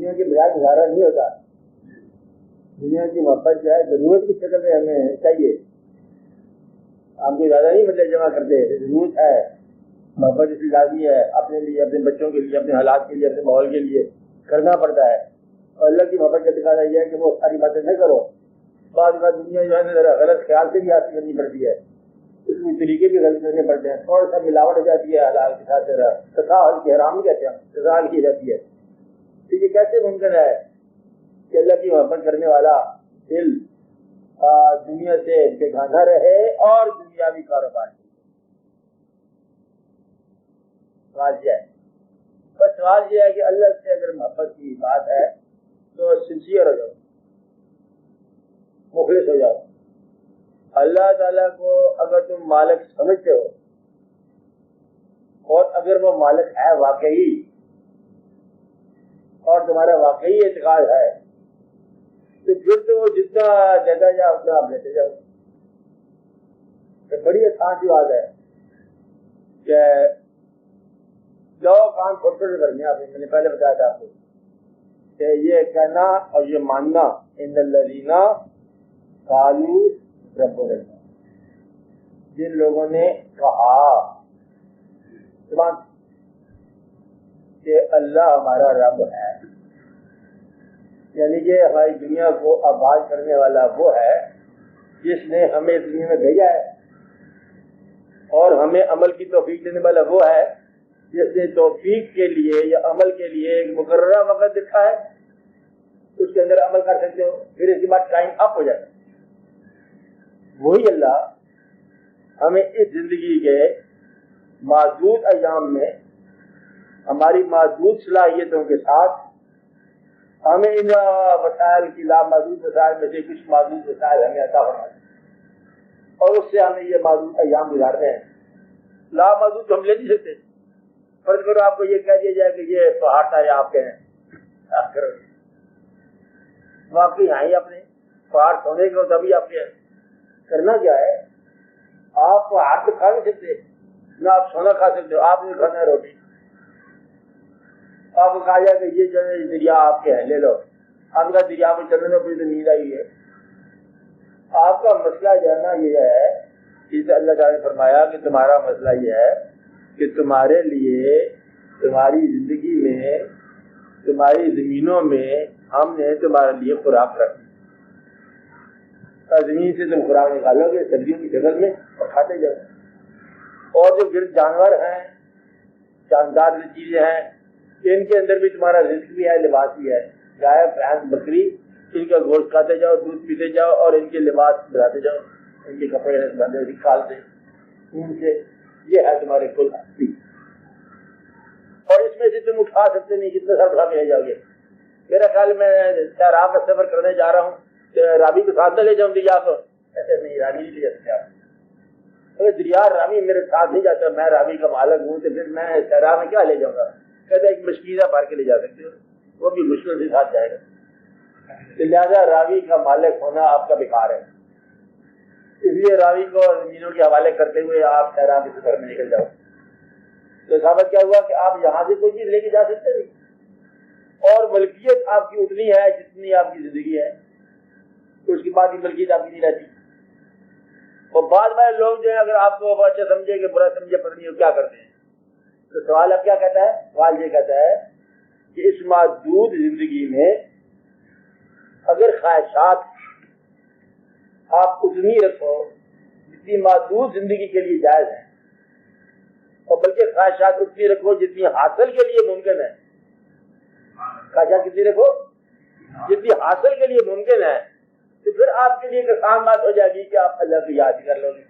دنیا کے بغیر گزارا نہیں ہوتا. دنیا کی محبت جو ہے ضرورت کی شکل میں ہمیں چاہیے. ہم کو زیادہ نہیں مطلب جمع کرتے, ضرورت ہے. محبت اس لازمی ہے اپنے لیے, اپنے بچوں کے لیے, اپنے حالات کے لیے, اپنے ماحول کے لیے کرنا پڑتا ہے. اور اللہ کی محبت کا تقاضا یہ ہے کہ وہ ساری باتیں نہ کرو. بعض بات دنیا جو ہے ذرا غلط خیال سے بھی حاصل کرنی پڑتی ہے, اس میں طریقے بھی غلط کرنے پڑتے ہیں, تھوڑا سا ملاوٹ ہو جاتی ہے حلال کے ساتھ, تساہل کی حرام نہیں کہتے ہیں, تساہل کی جاتی ہے. تو یہ کیسے ممکن ہے کہ اللہ کی محبت کرنے والا دل دنیا سے بےگانہ رہے اور دنیاوی کاروبار کی؟ سوال یہ ہے, بس سوال یہ ہے کہ اللہ سے اگر محبت کی بات ہے تو سنسیئر ہو جاؤ, مخلص ہو جاؤ. اللہ تعالیٰ کو اگر تم مالک سمجھتے ہو اور اگر وہ مالک ہے واقعی اور تمہارا واقعی اعتقاد ہے تو پھر تو وہ جتنا دیتا جاؤ اتنا آپ لیتے جاؤ. تو بڑی آسان سی بات ہے کہ دو کام چھوٹے چھوٹے کرنے آپ نے, میں نے پہلے بتایا تھا آپ کو کہ یہ کہنا اور یہ ماننا ان الذین قالوا ربنا, جن لوگوں نے کہا زبان کہ اللہ ہمارا رب ہے, یعنی کہ ہماری دنیا کو آباد کرنے والا وہ ہے جس نے ہمیں دنیا میں بھیجا ہے, اور ہمیں عمل کی توفیق دینے والا وہ ہے جس نے توفیق کے لیے یا عمل کے لیے ایک مقررہ وقت رکھا ہے, اس کے اندر عمل کر سکتے ہو, پھر اس کے بعد ٹائم اپ ہو جائے. وہی اللہ ہمیں اس زندگی کے محدود ایام میں ہماری محدود صلاحیتوں کے ساتھ ہمیں ان وسائل کی لامحدود وسائل میں سے کچھ محدود وسائل ہمیں عطا فرمائے, اور اس سے ہمیں یہ محدود ایام گزارنے ہیں. لامحدود تو ہم لے نہیں سکتے. فرض کرو آپ کو یہ کہہ دیا جائے کہ یہ پہاڑ تھا آپ کے ہیں, واقعی آئی اپنے پہاڑ سونے کے تبھی آپ کے کرنا کیا ہے, آپ کو ہاتھ کھا نہیں سکتے نہ آپ سونا کھا سکتے ہو, آپ نے کھانا ہے روٹی. آپ کو کہا جائے کہ یہ جو ہے دریا آپ کے ہیں لے لو, آپ کا دریا میں چلنے میں پوری تو نیند آئی ہے. آپ کا مسئلہ جو ہے نا یہ ہے, جسے اللہ تعالیٰ نے فرمایا کہ تمہارا مسئلہ یہ ہے کہ تمہارے لیے تمہاری زندگی میں تمہاری زمینوں میں ہم نے تمہارے لیے خوراک رکھی. زمین سے تم خوراک نکالو گے سبزیوں کی شکل میں اور کھاتے جاؤ. اور جو گرد جانور ہیں, جاندار چیزیں ہیں, ان کے اندر بھی تمہارا رزق بھی ہے, لباس بھی ہے. گائے, بھینس, بکری, ان کا گوشت کھاتے جاؤ, دودھ پیتے جاؤ, اور ان کے لباس بناتے جاؤ, ان کے کپڑے بندے نکالتے ان سے. یہ ہے تمہارے کل اصلی, اور اس میں سے تم اٹھا سکتے نہیں, کتنے سال اٹھا کے لے جاؤ گے. میرا خیال میں سیراب کا سفر کرنے جا رہا ہوں, راوی کو ساتھ نہ لے جاؤں دریا کو, ایسے نہیں, راوی نہیں لے جاتے آپ. اگر دریا راوی میرے ساتھ نہیں جاتا, میں راوی کا مالک ہوں, تو پھر میں سیراب میں کیا لے جاؤں گا. کہتے ایک مشکیزہ بھر کے لے جا سکتے ہو, وہ بھی مشکل سے ساتھ جائے گا. لہٰذا راوی کا مالک ہونا آپ کا بیکار ہے. اس لیے راوی کو زمینوں کے حوالے کرتے ہوئے آپ سیراب کے سفر میں نکل جاؤ. تو ثابت کیا ہوا کہ آپ یہاں سے کوئی چیز لے کے جا سکتے نہیں, اور ملکیت آپ کی اتنی ہے جتنی آپ کی زندگی ہے, اس کے بعد کی ملکیت آپ کی نہیں رہتی. اور بعض بار لوگ جو ہے اگر آپ کو اچھا سمجھے کہ برا سمجھے پتہ نہیں کیا کرتے ہیں, تو سوال اب کیا کہتا ہے, سوال یہ کہتا ہے کہ اس محدود زندگی میں اگر خواہشات آپ اتنی رکھو جتنی محدود زندگی کے لیے جائز ہے, اور بلکہ خواہشات اتنی رکھو جتنی حاصل کے لیے ممکن ہے. خواہشات کتنی رکھو جتنی حاصل کے لیے ممکن ہے, تو پھر آپ کے لیے ایک آسان بات ہو جائے گی کہ آپ اللہ کی یاد کر لو گے.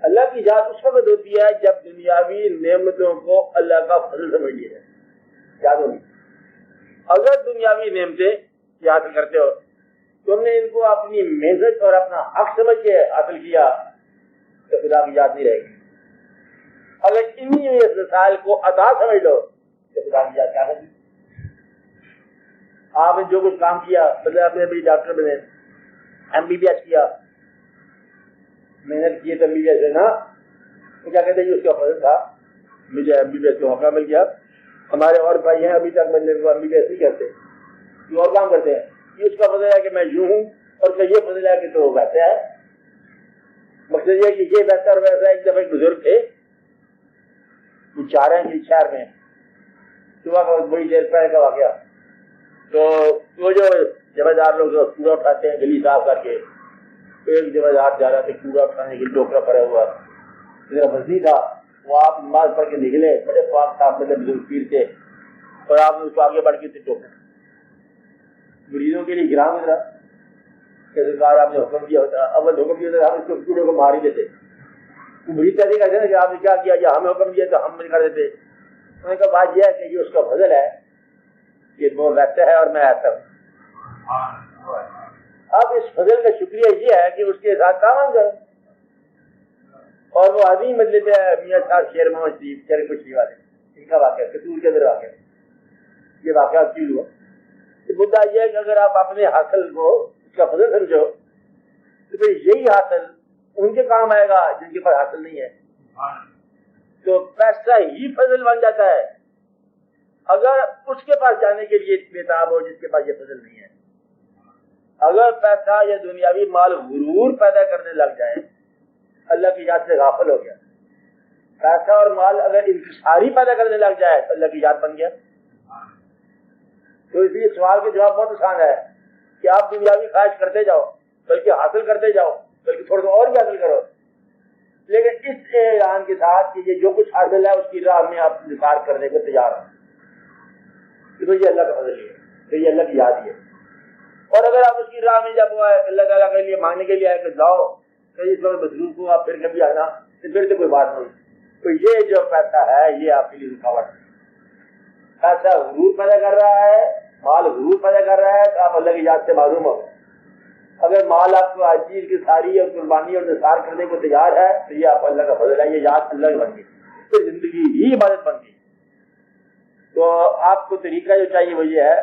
اللہ کی یاد اس وقت ہوتی ہے جب دنیاوی نعمتوں کو اللہ کا فضل سمجھ لیا جائے, یاد ہوگی. اگر دنیاوی نعمتیں یاد کرتے ہو, تم نے ان کو اپنی محنت اور اپنا حق سمجھ کے حاصل کیا, تو خدا کی یاد نہیں رہے گی. اگر انہی مسائل کو عطا سمجھ لو تو خدا کی یاد کیا ہوگی. آپ نے جو کچھ کام کیا, مطلب آپ نے بھی ڈاکٹر بنے, MBBS کیا, محنت کی تو MBBS ہے نا, تو کیا کہتے ہیں اس کا فضل تھا, مجھے MBBS کا موقع مل گیا, ہمارے اور بھائی ہیں ابھی تک بندے کو ہم بھی ایسے ہی کرتے ہیں، یہ اور کام کرتے ہیں، یہ اس کا فضل ہے کہ میں یوں ہوں، اور کہ یہ فضل ہے کہ تو ویسا ہے۔ مقصد یہ کہ یہ ویسا اور ویسا۔ ایک دفعہ ایک بزرگ تھے، وہ چاہ رہے ہیں شہر میں، صبح کا بڑی دیر پہلے کا واقعہ، تو وہ جو جمع دار لوگ جو کوڑا اٹھاتے ہیں گلی صاف کر کے، تو ایک جمع دار جا رہا تھا کوڑا اٹھانے کے لیے، ٹوکرا پڑا ہوا میرا بزنی تھا، وہ آپ نماز پڑھ کے نکلے، بڑے پاک صاحب مطلب بزرگ پیر تھے، اور آپ نے اس کو آگے بڑھ کے ٹوکرا مریضوں کے لیے گرام گزرا کہ سرکار آپ نے حکم دیا ہوتا، اول حکم دیا ہوتا ہم اس کو کوڑے کو مار ہی دیتے، مریض کہتے کہتے ہیں کہ آپ نے کیا کیا، یا ہمیں حکم دیا تو ہم نہیں کر دیتے۔ انہوں نے کہا بات یہ ہے کہ یہ اس کا فضل ہے کہ وہ ویسا ہے اور میں ایسا ہوں۔ اب اس فضل کا شکریہ یہ ہے کہ اس کے ساتھ تعاون کرو۔ اور وہ عظیم مجلس ہے میاں صاحب شیر محمد شریف شیر کشی والے، ان کا واقعہ کتور کے اندر واقعہ، یہ واقعہ کیوں ہوا؟ مدعا یہ ہے کہ اگر آپ اپنے حاصل کو اس کا فضل سمجھو تو پھر یہی حاصل ان کے کام آئے گا جن کے پاس حاصل نہیں ہے، تو پیسہ ہی فضل بن جاتا ہے اگر اس کے پاس جانے کے لیے بےتاب ہو جس کے پاس یہ فضل نہیں ہے۔ اگر پیسہ یا دنیاوی مال غرور پیدا کرنے لگ جائے، اللہ کی یاد سے غافل ہو گیا، پیسہ اور مال اگر انکساری پیدا کرنے لگ جائے تو اللہ کی یاد بن گیا۔ تو اس لیے سوال کا جواب بہت آسان ہے کہ آپ دنیاوی خواہش کرتے جاؤ، بلکہ حاصل کرتے جاؤ، بلکہ تھوڑا سا اور بھی حاصل کرو، لیکن اس اعلان کے ساتھ کہ یہ جو کچھ حاصل ہے اس کی راہ میں آپ انتظار کرنے کو تیار ہیں کہ تو یہ اللہ کا فضل ہے، تو یہ اللہ کی یاد ہی ہے۔ اور اگر آپ اس کی راہ میں جب اللہ تعالیٰ کے لیے مانگنے کے لیے آئے کہ جاؤ کہیں اس وقت مصروف ہو آپ، پھر کبھی آنا، پھر تو کوئی بات نہیں، تو یہ جو پیسہ ہے یہ آپ کے لیے رکاوٹ ہے۔ پیسہ غرور پیدا کر رہا ہے، مال غرور پیدا کر رہا ہے، تو آپ اللہ کی یاد سے معروم ہو۔ اگر مال آپ کو عجیب کی ساری اور قربانی اور نثار کرنے کو تیار ہے تو یہ آپ اللہ کا فضل ہے، یہ یاد اللہ کی بن گئی، پھر زندگی ہی عبادت بن گئی۔ تو آپ کو طریقہ جو چاہیے وہ یہ ہے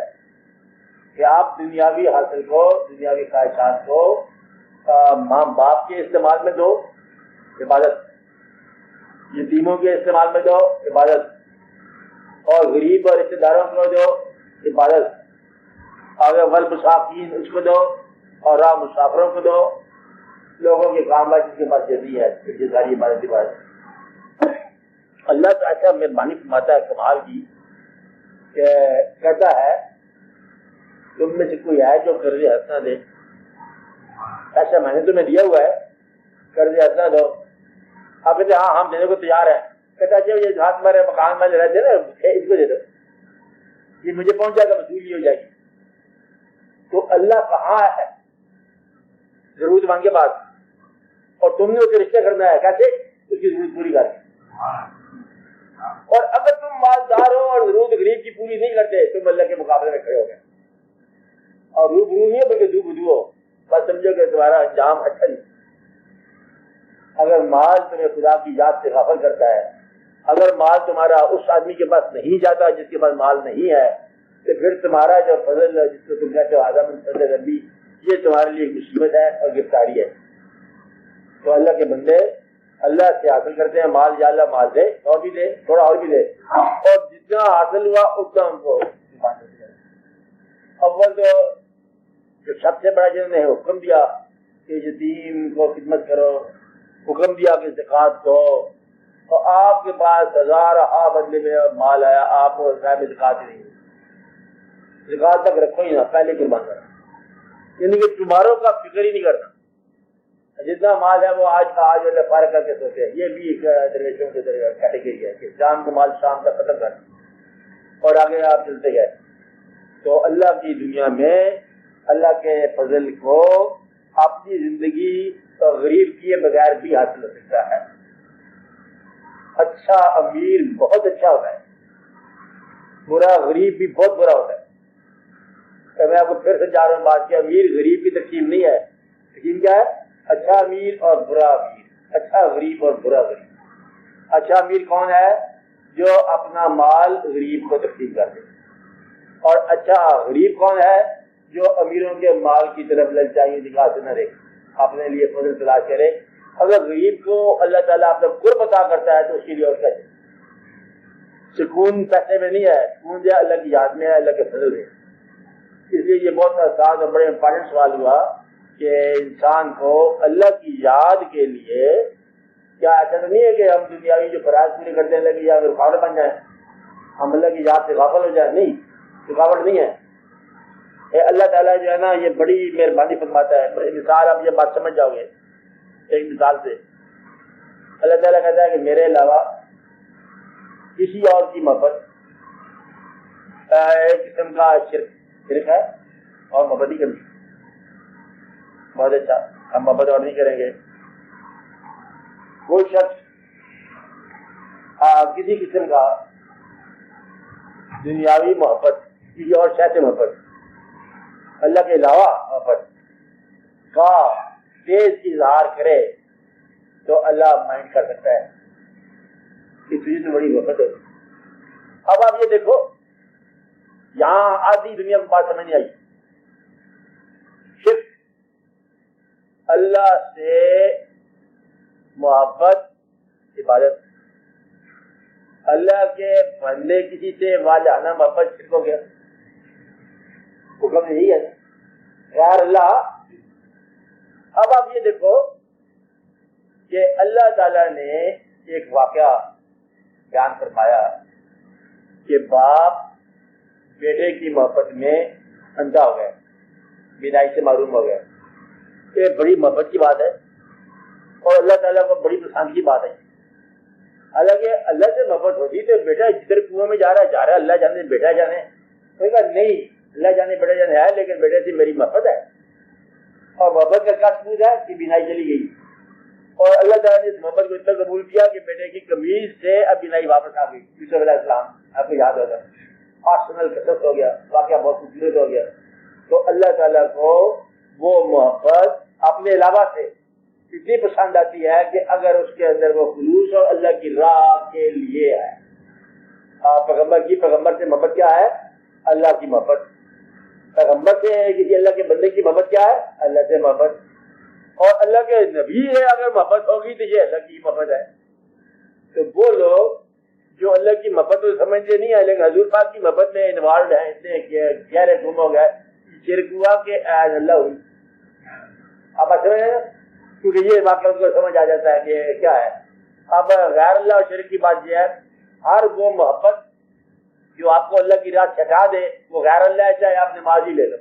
کہ آپ دنیاوی حاصل کو، دنیاوی خواہشات کو ماں باپ کے استعمال میں دو، عبادت، یتیموں کے استعمال میں دو، عبادت، اور غریب اور رشتے داروں کو دو، عبادت، اگر والمساکین اس کو دو، اور راہ مسافروں کو دو، لوگوں کے کام ہے جس کے پاس جدی ہے، یہ ساری عبادت۔ اللہ تو ایسا مہربانی فرماتا ہے کمال کی کہ کہتا ہے تم میں سے کوئی ہے جو قرض حسنہ دے، ایسا میں نے تمہیں دیا ہوا ہے، قرض حسنہ دو۔ آپ کہتے ہیں ہاں ہم دینے کو تیار ہیں، کہتا ہے یہ ہاتھ مارے مکان میں رہتے نا اس کو دے دو، یہ مجھے پہنچ جائے گا، وصولی ہو جائے گی۔ تو اللہ کہاں ہے ضرورت مند کے بعد، اور تم نے اسے رشتہ کرنا ہے کیسے؟ اس کی ضرورت پوری کر کے۔ اور اگر تم مالدار ہو اور ضرورت غریب کی پوری نہیں کرتے تم اللہ کے مقابلے میں کھڑے ہو گئے، اور روبرو نہیں ہے بلکہ دو بدو ہو، بس سمجھو کہ تمہارا انجام اچھا نہیں۔ اگر مال تمہیں خدا کی یاد سے غافل کرتا ہے، اگر مال تمہارا اس آدمی کے پاس نہیں جاتا جس کے پاس مال نہیں ہے، تو پھر تمہارا جو فضل ہے جس کو تم کہتے ہو آدم فضل ربی، یہ تمہارے لیے مصیبت ہے اور گرفتاری ہے۔ تو اللہ کے بندے اللہ سے حاصل کرتے ہیں مال، یا اللہ مال دے، اور بھی دے، تھوڑا اور بھی دے، اور جتنا حاصل ہوا اتنا ہم کو اول تو جو سب سے بڑا جنہوں نے حکم دیا کہ یتیم کو خدمت کرو، حکم دیا کہ زکوٰۃ دو، تو آپ کے پاس ہزار بدلے میں مال آیا، آپ کو صاحب زکوٰۃ نہیں، زکوٰۃ تک رکھو ہی نہ، پہلے قربان کرنا، یعنی کہ تمہاروں کا فکر ہی نہیں کرنا، جتنا مال ہے وہ آج کا آج اللہ فارغ کر کے سوچے۔ یہ بھی ایک درویشوں کی کیٹیگری ہے کہ شام کو مال شام تک ختم کرنا اور آگے آپ چلتے گئے۔ تو اللہ کی دنیا میں اللہ کے فضل کو اپنی زندگی غریب کیے بغیر بھی حاصل ہو سکتا ہے۔ اچھا امیر بہت اچھا ہوتا ہے، برا غریب بھی بہت برا ہوتا ہے۔ تو میں آپ کو پھر سمجھا رہا ہوں بات کہ امیر غریب کی تقسیم نہیں ہے، تقسیم کیا ہے؟ اچھا امیر اور برا امیر، اچھا غریب اور برا غریب۔ اچھا امیر کون ہے؟ جو اپنا مال غریب کو تقسیم کر دے، اور اچھا غریب کون ہے؟ جو امیروں کے مال کی طرف للچائی نگاہ سے نہ دیکھے، اپنے لیے فضل تلاش کرے۔ اگر غریب کو اللہ تعالیٰ اپنا قرب عطا کرتا ہے تو اس کے لیے اور کیا چاہیے؟ سکون پیسے میں نہیں ہے، سکون جو ہے اللہ کی یاد میں ہے، اللہ کے فضل میں۔ اس لیے یہ بہت آسان اور بڑے امپورٹنٹ سوال ہوا کہ انسان کو اللہ کی یاد کے لیے کیا ایسا تو نہیں ہے کہ ہم دنیاوی جو فرائض پورے کرتے ہیں اللہ کی یاد میں رکاوٹ بن جائیں، ہم اللہ کی یاد سے غافل ہو جائیں؟ نہیں، رکاوٹ نہیں ہے۔ اللہ تعالیٰ جو ہے نا یہ بڑی مہربانی فرماتا ہے۔ بڑی مثال آپ یہ بات سمجھ جاؤ گے ایک مثال سے۔ اللہ تعالیٰ کہتا ہے کہ میرے علاوہ کسی اور کی محبت ایک قسم کا شرک ہے اور محبت ہی کرنی۔ بہت اچھا، ہم محبت اور نہیں کریں گے۔ کوئی شخص کسی قسم کا دنیاوی محبت، کسی اور شے سے محبت، اللہ کے علاوہ محبت کا تیز اظہار کرے تو اللہ مائنڈ کر سکتا ہے کہ تجھے تو بڑی محبت ہے۔ اب آپ یہ دیکھو، یہاں آدھی دنیا کو بات سمجھ نہیں آئی۔ صرف اللہ سے محبت عبادت، اللہ کے بندے کسی سے والہانہ محبت شرک ہو گیا۔ حکم یہی ہے غیر اللہ۔ اب آپ یہ دیکھو کہ اللہ تعالی نے ایک واقعہ بیان فرمایا کہ باپ بیٹے کی محبت میں اندھا ہو گیا، بینائی سے محروم ہو گیا۔ یہ بڑی محبت کی بات ہے اور اللہ تعالیٰ کو بڑی پسند کی بات ہے۔ حالانکہ اللہ سے محبت ہوتی تو بیٹا جدھر کنویں میں جا رہا ہے اللہ جانے بیٹا جانے، کوئی کہا نہیں اللہ جانے بیٹا جانے ہے، لیکن بیٹے سے میری محبت ہے۔ اور محبت کا کیا ثبوت ہے کہ بینائی چلی گئی، اور اللہ تعالیٰ نے اس محبت کو اتنا قبول کیا کہ بیٹے کی قمیض سے اب بینائی واپس آ گئی۔ یوسف علیہ السلام آپ کو یاد ہوگا، پرسنل قصص ہو گیا، واقعہ بہت خوبصورت ہو گیا۔ تو اللہ تعالیٰ کو وہ محبت اپنے علاوہ سے اتنی پسند آتی ہے کہ اگر اس کے اندر وہ خلوص اور اللہ کی راہ کے لیے ہے۔ پیغمبر سے محبت کیا ہے؟ اللہ کی محبت۔ پیغمبر سے کسی اللہ کے بندے کی محبت کیا ہے؟ اللہ سے محبت۔ اور اللہ کے نبی ہے اگر محبت ہوگی تو یہ اللہ کی محبت ہے۔ تو وہ لوگ جو اللہ کی محبت کو سمجھتے نہیں ہے لیکن حضور پاک کی محبت میں انوالوڈ ہیں، اتنے گہرے گم ہو گئے، شرک ہوا کہ ایز اللہ ہوئی۔ آپ سمجھ رہے ہیں، کیونکہ یہ واقعہ کو سمجھ آ جاتا ہے کہ کیا ہے۔ اب غیر اللہ اور شرک کی بات یہ ہے، ہر وہ محبت جو آپ کو اللہ کی راہ چھٹا دے وہ غیر اللہ ہے، چاہے آپ نماز ہی لے لو۔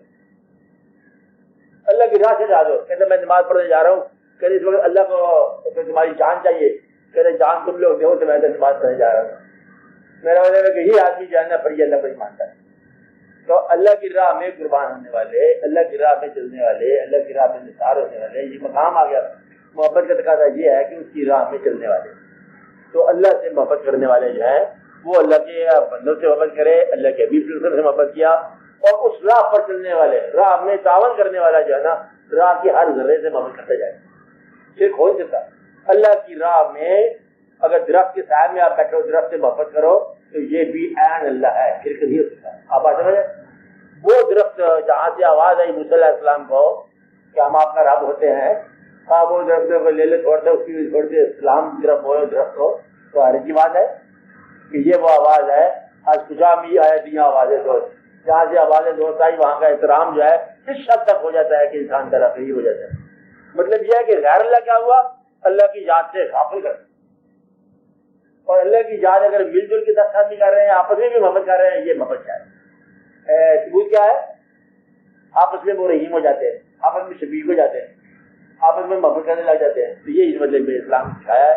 اللہ کی راہ چھٹا دو، کہتے میں نماز پڑھنے جا رہا ہوں، کہتے اس وقت اللہ کو تمہاری جان چاہیے، کہتے جان تم لوگ دو تو میں تو نماز پڑھنے جا رہا ہوں۔ میرا مطلب ہے کہ یہ آدمی جاننا پڑی اللہ پر مانتا ہے۔ تو اللہ کی راہ میں قربان ہونے والے، اللہ کی راہ میں چلنے والے، اللہ کی راہ میں نثار ہونے والے، یہ مقام آ گیا۔ محبت کا تقاضا یہ ہے کہ اس کی راہ میں چلنے والے، تو اللہ سے محبت کرنے والے جو ہیں وہ اللہ کے بندوں سے محبت کرے، اللہ کے حبیب سے محبت کیا، اور اس راہ پر چلنے والے، راہ میں تعاون کرنے والا جو ہے نا، راہ کی ہر ذرے سے محبت کرتا جائے۔ شرک ہو سکتا اللہ کی راہ میں اگر درخت کے سائے میں آپ بیٹھو درخت سے محبت کرو تو یہ بھی عین اللہ ہے، شرک نہیں ہو سکتا۔ آپ سمجھے وہ درخت جہاں سے آواز آئی موسیٰ علیہ السلام کو کہ ہم آپ کا رب ہوتے ہیں، آپ وہ درخت کو لے لے چھوڑتے اس کی چھوڑتے اسلام کی طرف بولو درخت کو، تو حیرت کی بات ہے کہ یہ وہ آواز ہے۔ آج کجا بھی آئے دیا آوازیں دوست، جہاں سے آوازیں دوست آئی وہاں کا احترام جو ہے اس حد تک ہو جاتا ہے کہ انسان کا رفیع ہو جاتا ہے۔ مطلب یہ ہے کہ غیر اللہ کیا ہوا؟ اللہ کی یاد سے غافل کر، اور اللہ کی یاد اگر مل جل کے دس آدمی کر رہے ہیں، آپس میں بھی محبت کر رہے ہیں، یہ محبت کیا ہے؟ ثبوت کیا ہے؟ آپس میں وہ رحیم ہو جاتے ہیں، آپس میں شفیق ہو جاتے ہیں، آپس میں محبت کرنے لگ جاتے ہیں۔ تو یہ اس مطلب میں اسلام سکھایا ہے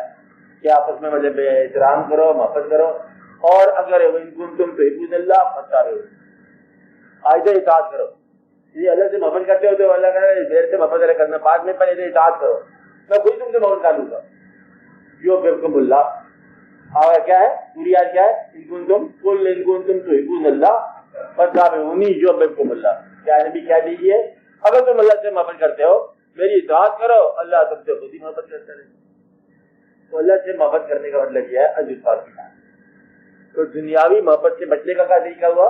کہ آپس میں مطلب احترام کرو، محبت کرو، اور اگر تم تحبون اللہ فاتبعونی، آئندہ اطاعت کرو۔ یہ اللہ سے محبت کرتے ہو تو اللہ کہتا دیر سے محبت کرنا، بعد میں پہلے اطاعت کرو، میں خود تم سے محبت کر لوں گا۔ جو بحکم اللہ آگے کیا ہے پوری آج کیا ہے؟ ان کنتم تحبون اللہ فاتبعونی جو بحکم اللہ، کیا نبی کہہ دیجیے اگر تم اللہ سے محبت کرتے ہو میری اطاعت کرو، اللہ تم سے خود ہی محبت کرتا رہے۔ تو اللہ سے محبت کرنے کا مطلب یہ ہے اجزاء کی بات۔ تو دنیاوی محبت سے بچنے کا کیا طریقہ ہوا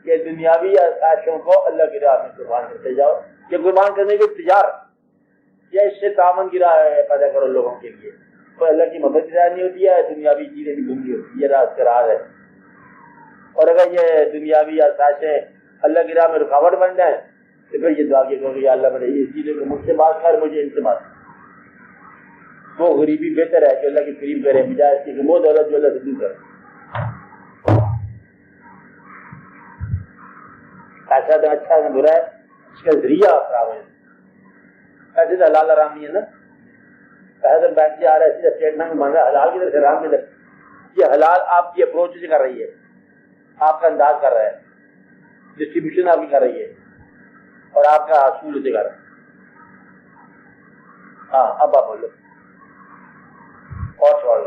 کہ دنیاوی خواہشوں کو اللہ کی راہ میں قربان کرتے جاؤ، کہ قربان کرنے کے تجارت یا اس سے تعاون کی راہ پیدا کرو لوگوں کے لیے، تو اللہ کی مدد ظاہر نہیں ہوتی ہے، دنیاوی چیزیں بھی گھومنی ہوتی ہے، یہ راز کا راز ہے۔ اور اگر یہ دنیاوی آسائشیں اللہ کی راہ میں رکاوٹ بن جائیں تو پھر یہ دعا کہ یا اللہ میرے یہ چیزیں کو مجھ سے بات کر، مجھے ان سے بات کر۔ وہ غریبی بہتر ہے کہ اللہ کی قریب کرے بجائے اس کی کہ وہ دولت جو اللہ سے دور کرے۔ ایسا تو اچھا ہے برا ہے، اس کا ذریعہ خراب ہے۔ ایسے تو حلال حرام نہیں ہے نا، پیسہ بینک سے آ رہا ہے سیدھا اسٹیٹمنٹ مانگ رہا ہے، حلال کی طرف سے حرام کی طرف۔ یہ حلال آپ کی اپروچ سے کر رہی ہے، آپ کا انداز کر رہا ہے، ڈسٹریبیوشن آپ کی کر رہی ہے، اور آپ کا اصول سے کر رہا ہے۔ ہاں اب آپ بولو اور سوال